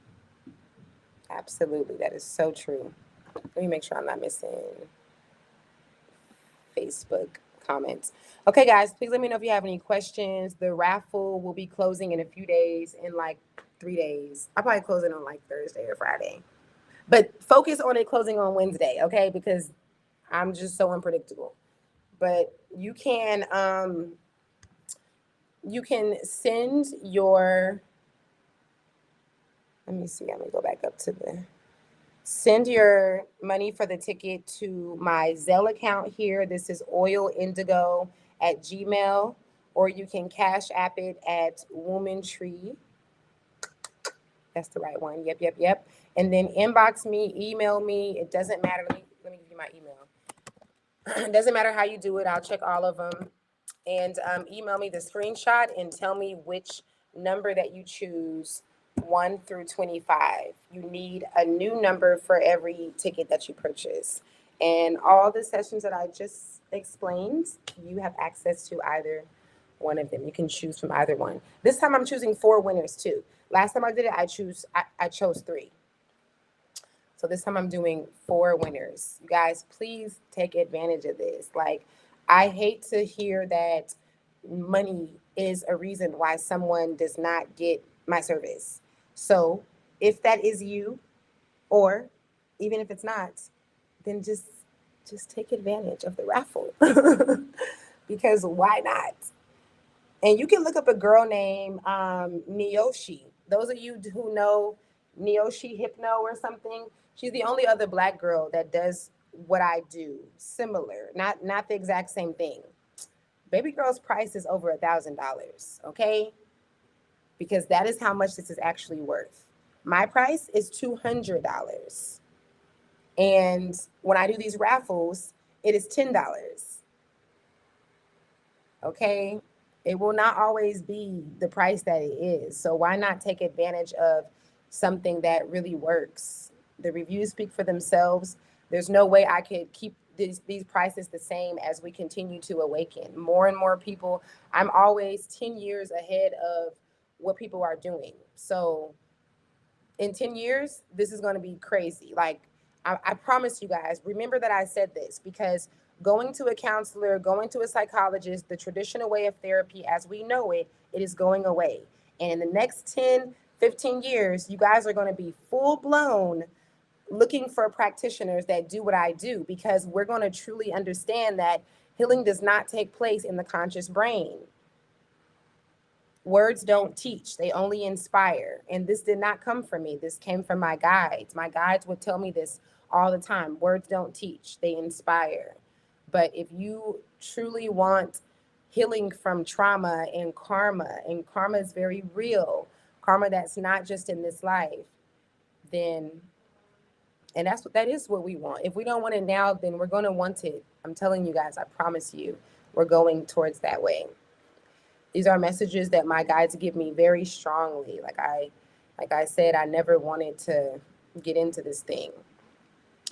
Absolutely. That is so true. Let me make sure I'm not missing Facebook comments. Okay, guys, please let me know if you have any questions. The raffle will be closing in a few days, in like 3 days. I'll probably close it on like Thursday or Friday. But focus on it closing on Wednesday, okay? Because I'm just so unpredictable. But you can send your, let me see, I'm gonna go back up to the, send your money for the ticket to my Zelle account here. This is oilindigo@gmail, or you can cash app it at Woman Tree. That's the right one. Yep, yep, yep. And then inbox me, email me. It doesn't matter. Let me give you my email. It doesn't matter how you do it. I'll check all of them. And email me the screenshot and tell me which number that you choose, 1 through 25. You need a new number for every ticket that you purchase. And all the sessions that I just explained, you have access to either one of them. You can choose from either one. This time I'm choosing 4 winners too. Last time I did it, I chose 3. So this time I'm doing 4 winners. You guys, please take advantage of this. Like, I hate to hear that money is a reason why someone does not get my service. So if that is you, or even if it's not, then just take advantage of the raffle. Because why not? And you can look up a girl named Niyoshi. Those of you who know Niyoshi Hypno or something, she's the only other black girl that does what I do, similar, not the exact same thing. Baby girl's price is over $1,000, okay? Because that is how much this is actually worth. My price is $200. And when I do these raffles, it is $10. Okay, it will not always be the price that it is. So why not take advantage of something that really works? The reviews speak for themselves. There's no way I could keep these prices the same as we continue to awaken. More and more people, I'm always 10 years ahead of what people are doing. So in 10 years, this is going to be crazy. Like, I promise you guys, remember that I said this, because going to a counselor, going to a psychologist, the traditional way of therapy as we know it, it is going away. And in the next 10, 15 years, you guys are going to be full blown looking for practitioners that do what I do, because we're going to truly understand that healing does not take place in the conscious brain. Words don't teach, they only inspire. And this did not come from me. This came from my guides. My guides would tell me this all the time. Words don't teach, they inspire. But if you truly want healing from trauma and karma is very real, karma that's not just in this life, then, and that is what we want. If we don't want it now, then we're going to want it. I'm telling you guys, I promise you, we're going towards that way. These are messages that my guides give me very strongly. Like I said, I never wanted to get into this thing,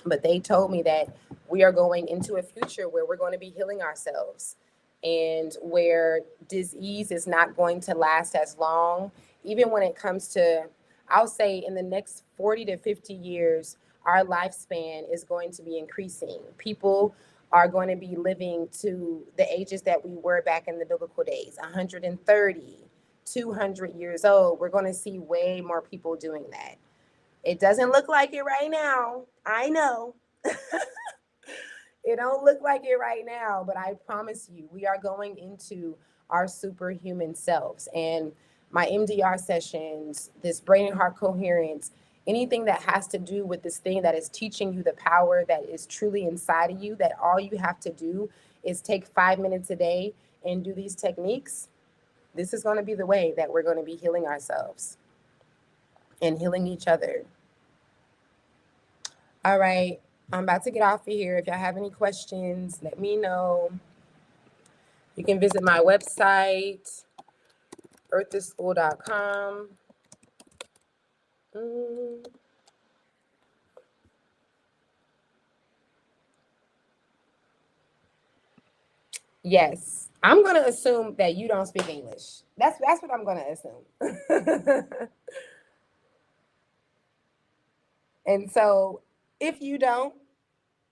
but they told me that we are going into a future where we're going to be healing ourselves, and where disease is not going to last as long. Even when it comes to, I'll say in the next 40 to 50 years, our lifespan is going to be increasing. People are going to be living to the ages that we were back in the biblical days, 130, 200 years old. We're going to see way more people doing that. It doesn't look like it right now. I know. It don't look like it right now, but I promise you, we are going into our superhuman selves. And my MDR sessions, this brain and heart coherence, anything that has to do with this thing that is teaching you the power that is truly inside of you, that all you have to do is take 5 minutes a day and do these techniques, this is going to be the way that we're going to be healing ourselves and healing each other. All right, I'm about to get off of here. If y'all have any questions, let me know. You can visit my website, earthisschool.com. Yes, I'm going to assume that you don't speak English. That's what I'm going to assume. And so if you don't,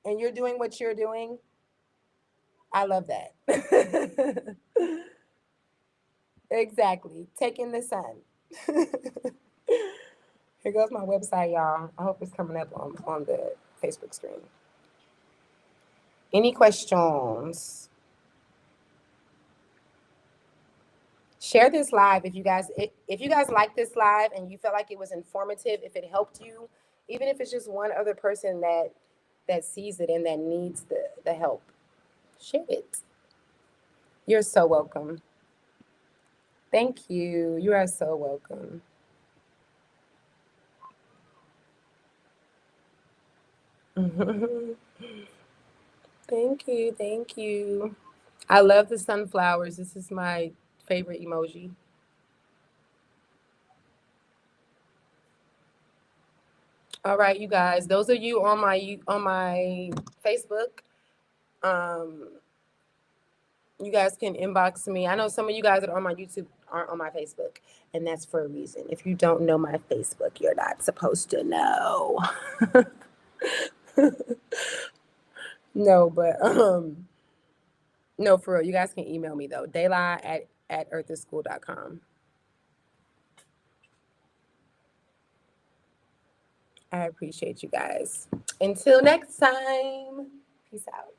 and you're doing what you're doing, I love that. Exactly. Taking the sun. Here goes my website, y'all. I hope it's coming up on the Facebook screen. Any questions? Share this live if you guys like this live and you felt like it was informative, if it helped you, even if it's just one other person that sees it and that needs the help. Share it. You're so welcome. Thank you. You are so welcome. Thank you. Thank you. I love the sunflowers. This is my favorite emoji. All right, you guys. Those of you on my Facebook, you guys can inbox me. I know some of you guys that are on my YouTube aren't on my Facebook, and that's for a reason. If you don't know my Facebook, you're not supposed to know. No, but no, for real. You guys can email me though. Dayla at earthisschool.com. I appreciate you guys. Until next time. Peace out.